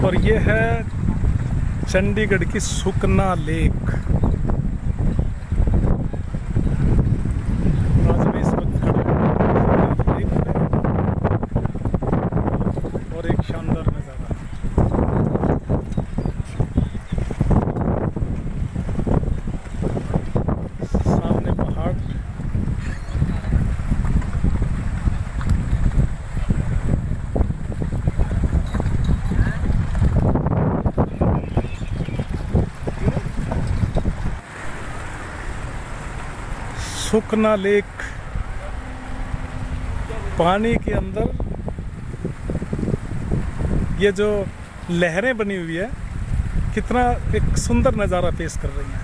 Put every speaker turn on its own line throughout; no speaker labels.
और ये है चंडीगढ़ की सुकना लेक। आज मैं इस वक्त खड़ा हूं लेक पे और एक शानदार नज़ारा। सामने पहाड़, सुकना लेक पानी के अंदर। ये जो लहरें बनी हुई है कितना एक सुंदर नज़ारा पेश कर रही है।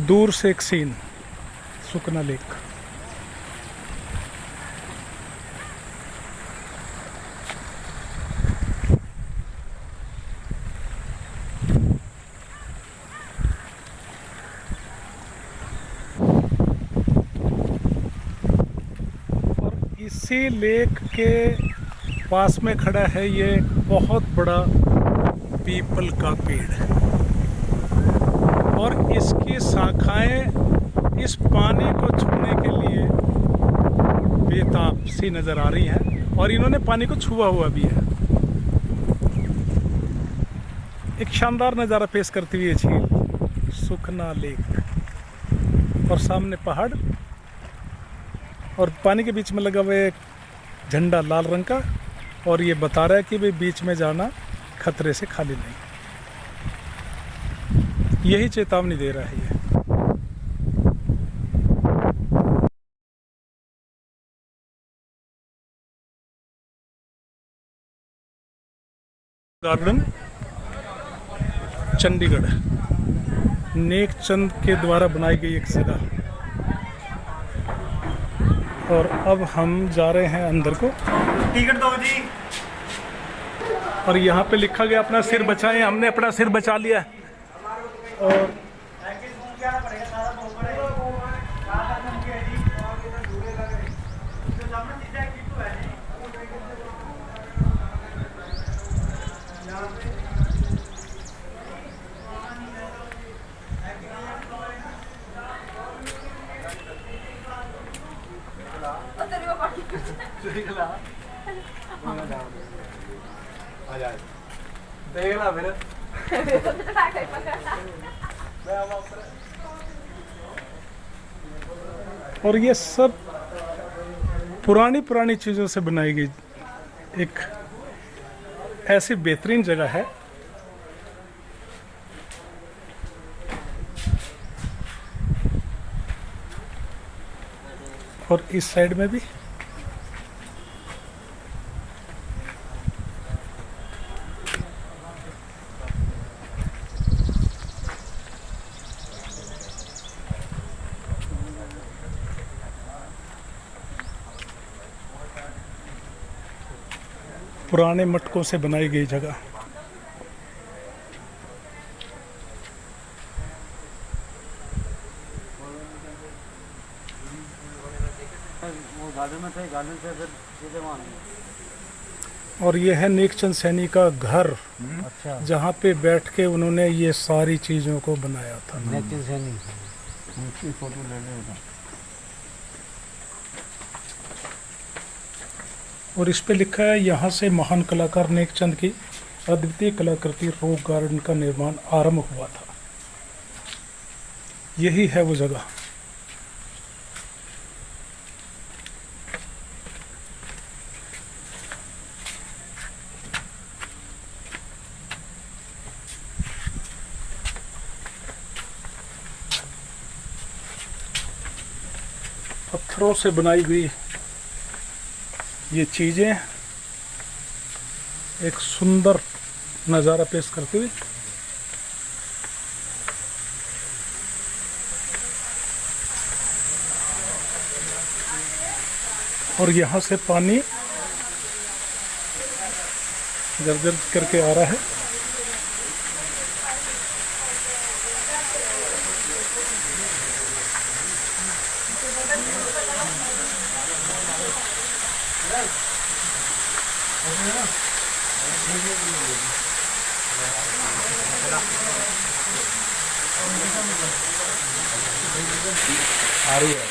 दूर से एक सीन सुकना लेक। और इसी लेक के पास में खड़ा है ये बहुत बड़ा पीपल का पेड़ और इसकी शाखाएं इस पानी को छूने के लिए बेताब सी नजर आ रही हैं और इन्होंने पानी को छुआ हुआ भी है। एक शानदार नज़ारा पेश करती हुई झील सुकना लेक और सामने पहाड़ और पानी के बीच में लगा हुआ एक झंडा लाल रंग का और ये बता रहा है कि भाई बीच में जाना खतरे से खाली नहीं। यही चेतावनी दे रहा है ये। गार्डन चंडीगढ़ नेक चंद के द्वारा बनाई गई एक जगह। और अब हम जा रहे हैं अंदर को।
टिकट दो जी।
और यहाँ पे लिखा गया अपना सिर बचाएं। हमने अपना सिर बचा लिया और
देखना फिर
और ये सब पुरानी चीज़ों से बनाई गई एक ऐसी बेहतरीन जगह है। और इस साइड में भी पुराने मटकों से बनाई गई जगह।
वो गार्डन में थे, गार्डन से फिर सीधे वहाँ।
और ये है नेकचंद सैनी का घर।
अच्छा,
जहाँ पे बैठ के उन्होंने ये सारी चीज़ों को बनाया था।
नेकचंद सैनी उसकी फोटो ले लेना।
और इस पे लिखा है यहाँ से महान कलाकार नेकचंद की अद्वितीय कलाकृति रॉक गार्डन का निर्माण आरंभ हुआ था। यही है वो जगह। पत्थरों से बनाई गई ये चीज़ें एक सुंदर नज़ारा पेश करती हुई और यहाँ से पानी जर्जर करके आ रहा है।
आ रही है।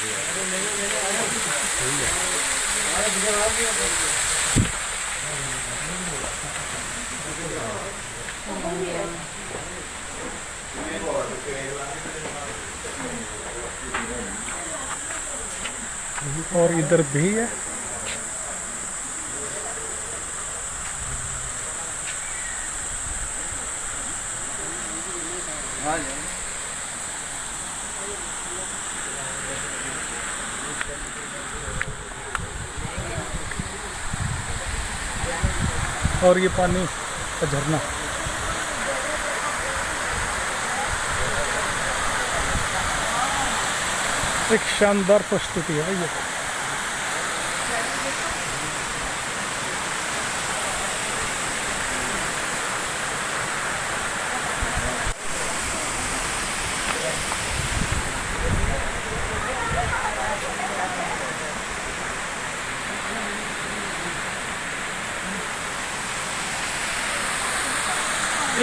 और इधर भी है। और ये पानी का झरना। एक शानदार प्रस्तुति है ये।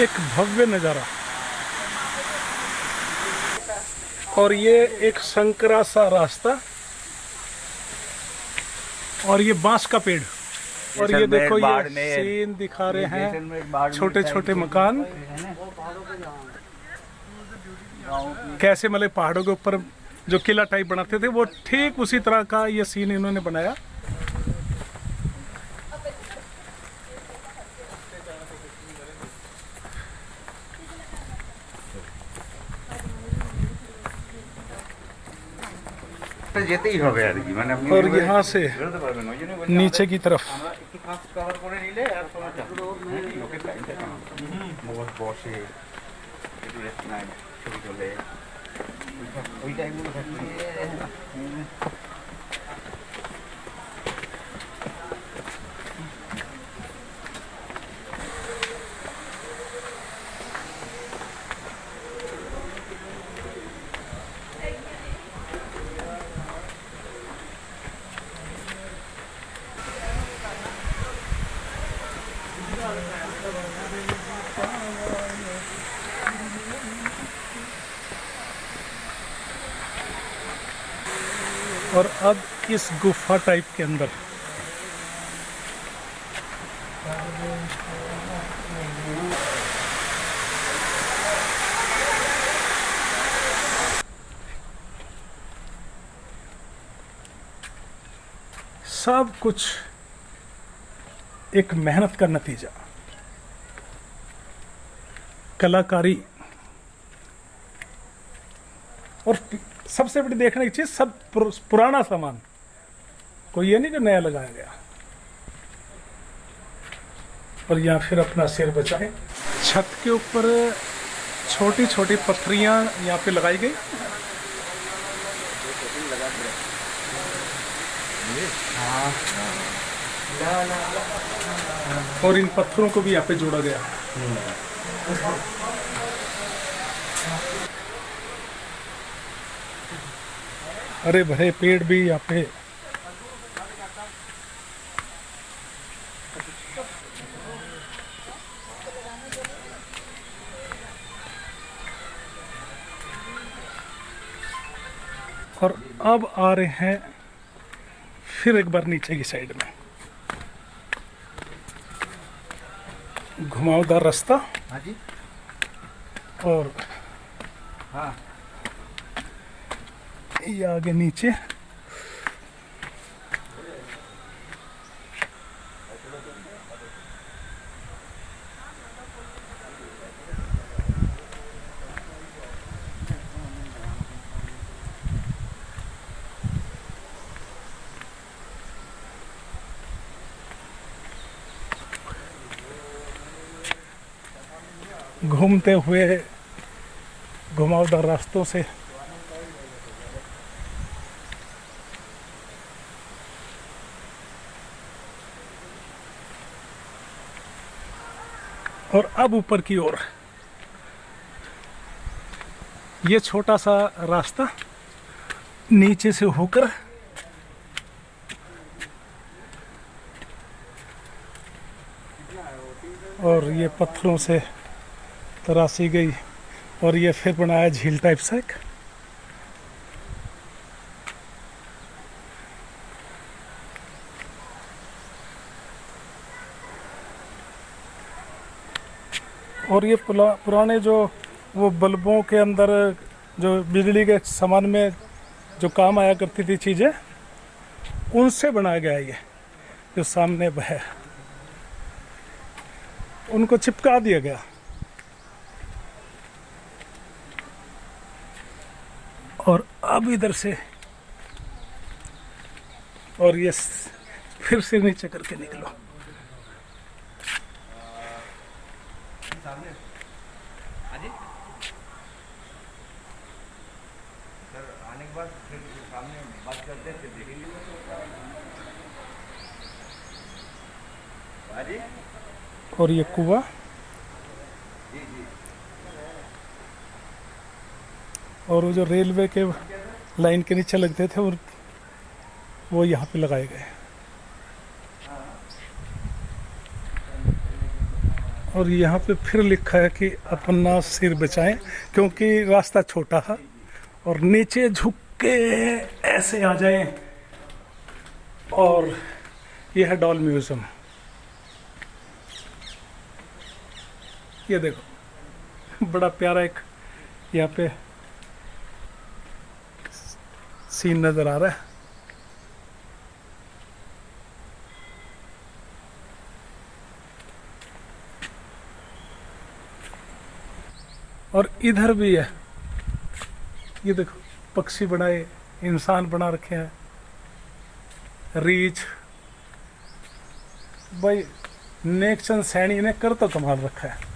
एक भव्य नज़ारा। और ये एक संकरा सा रास्ता और ये बांस का पेड़। और ये देखो ये सीन दिखा रहे हैं, छोटे छोटे मकान कैसे मतलब पहाड़ों के ऊपर जो किला टाइप बनाते थे वो ठीक उसी तरह का ये सीन इन्होंने बनाया।
যেতে ही হবে আর কি মানে আপনি
और यहाँ से
বেরোতে পারবেন ওই জন্য
नीचे की तरफ
আমরা একটু কাজ কভার করে নিলে আর কোনো লোকের টাইমটা কেমন বহুত বসে একটু রেস্ট নাই ছবি তোলে ওই টাইমগুলো থাকলে
और अब इस गुफा टाइप के अंदर सब कुछ एक मेहनत का नतीजा, कलाकारी। और सबसे बड़ी देखने की चीज सब पुराना सामान, कोई ये नहीं कि नया लगाया गया। और यहाँ फिर अपना सिर बचाए। छत के ऊपर छोटी छोटी पत्थरियां यहाँ पे लगाई गई। और इन पत्थरों को भी यहाँ पे जोड़ा गया। हरे भरे पेड़ भी यहाँ पे। और अब आ रहे हैं फिर एक बार नीचे की साइड में घुमावदार रास्ता।
हाँ जी।
और
हाँ
ये आगे नीचे घूमते हुए घुमावदार रास्तों से और अब ऊपर की ओर ये छोटा सा रास्ता नीचे से होकर और ये पत्थरों से तराशी गई और ये फिर बनाया झील टाइप सा एक। और ये पुराने जो वो बल्बों के अंदर जो बिजली के सामान में जो काम आया करती थी चीज़ें, उनसे बनाया गया ये जो सामने है, उनको चिपका दिया गया। और अब इधर से और ये फिर से नीचे करके निकलो।
सर आने के बाद फिर सामने बात करते हैं, फिर देखेंगे। अजी
और ये कुआं,
जी जी,
और वो जो रेलवे के लाइन के नीचे लगते थे और वो यहाँ पे लगाए गए। और यहाँ पे फिर लिखा है कि अपना सिर बचाएं, क्योंकि रास्ता छोटा है और नीचे झुक के ऐसे आ जाएं। और यह है डॉल म्यूजियम। ये देखो बड़ा प्यारा एक यहाँ पे सीन नजर आ रहा है। और इधर भी है, ये देखो पक्षी बनाए, इंसान बना रखे हैं, रीछ। भाई नेकचंद सैनी ने कर तो कमाल रखा है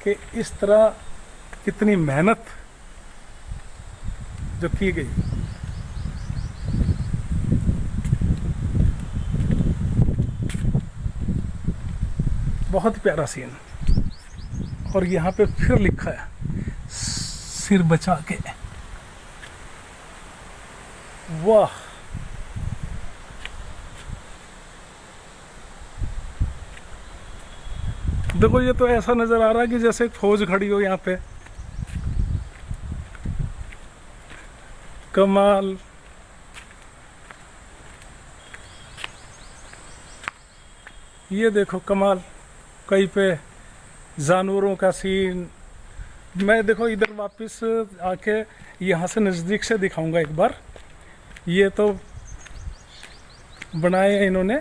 कि इस तरह कितनी मेहनत जो की गई। बहुत प्यारा सीन। और यहाँ पे फिर लिखा है सिर बचा के। वाह, देखो ये तो ऐसा नजर आ रहा है कि जैसे फौज खड़ी हो यहाँ पे। कमाल। ये देखो कमाल, कहीं पे जानवरों का सीन। मैं देखो इधर वापस आके यहाँ से नज़दीक से दिखाऊंगा एक बार। ये तो बनाए हैं इन्होंने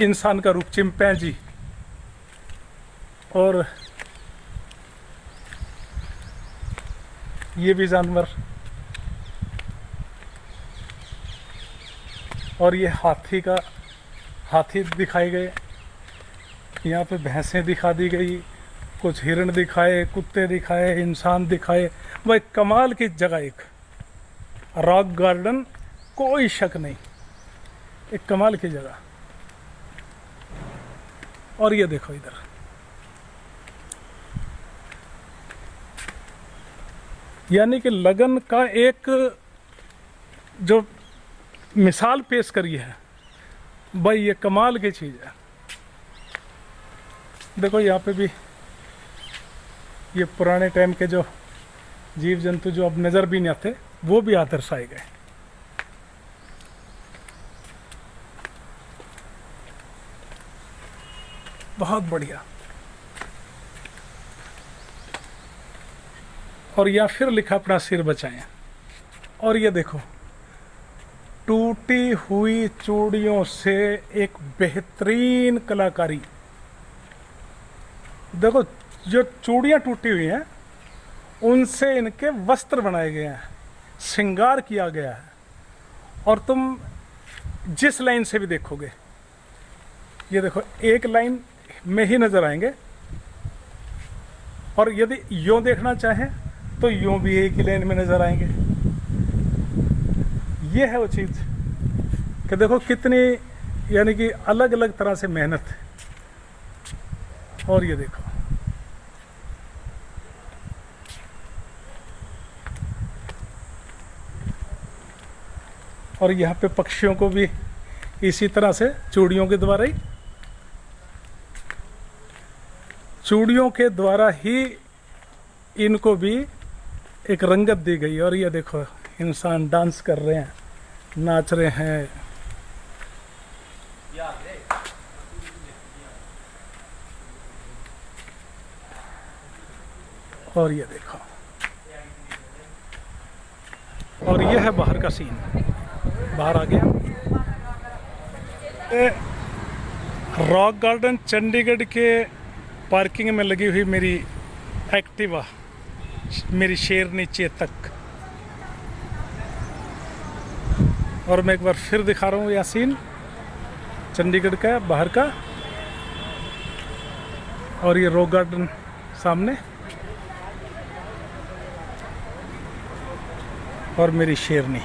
इंसान का रूप, चिंपैंजी। और ये भी जानवर। और ये हाथी दिखाए गए। यहाँ पे भैंसें दिखा दी गई, कुछ हिरण दिखाए, कुत्ते दिखाए, इंसान दिखाए। भाई कमाल की जगह, एक रॉक गार्डन, कोई शक नहीं, एक कमाल की जगह। और ये देखो इधर यानी कि लगन का एक जो मिसाल पेश करी है, भाई ये कमाल की चीज़ है। देखो यहाँ पे भी ये पुराने टाइम के जो जीव जंतु जो अब नज़र भी नहीं आते, वो भी यहाँ दर्शाए गए। बहुत बढ़िया। और यहाँ फिर लिखा अपना सिर बचाएं। और ये देखो टूटी हुई चूड़ियों से एक बेहतरीन कलाकारी। देखो जो चूड़ियाँ टूटी हुई हैं उनसे इनके वस्त्र बनाए गए हैं, श्रृंगार किया गया है। और तुम जिस लाइन से भी देखोगे, ये देखो एक लाइन में ही नजर आएंगे। और यदि यूं देखना चाहें तो यूं भी एक ही लाइन में नजर आएंगे। ये है वो चीज़ कि देखो कितनी यानी कि अलग अलग तरह से मेहनत है। और ये देखो, और यहाँ पे पक्षियों को भी इसी तरह से चूड़ियों के द्वारा ही इनको भी एक रंगत दी गई। और ये देखो, इंसान डांस कर रहे हैं, नाच रहे हैं। और ये देखो, और ये है बाहर का सीन। बाहर आ गया। रॉक गार्डन चंडीगढ़ के पार्किंग में लगी हुई मेरी एक्टिवा, मेरी शेरनी चेतक। और मैं एक बार फिर दिखा रहा हूँ यह सीन चंडीगढ़ का बाहर का। और ये रॉक गार्डन सामने, और मेरी शेरनी।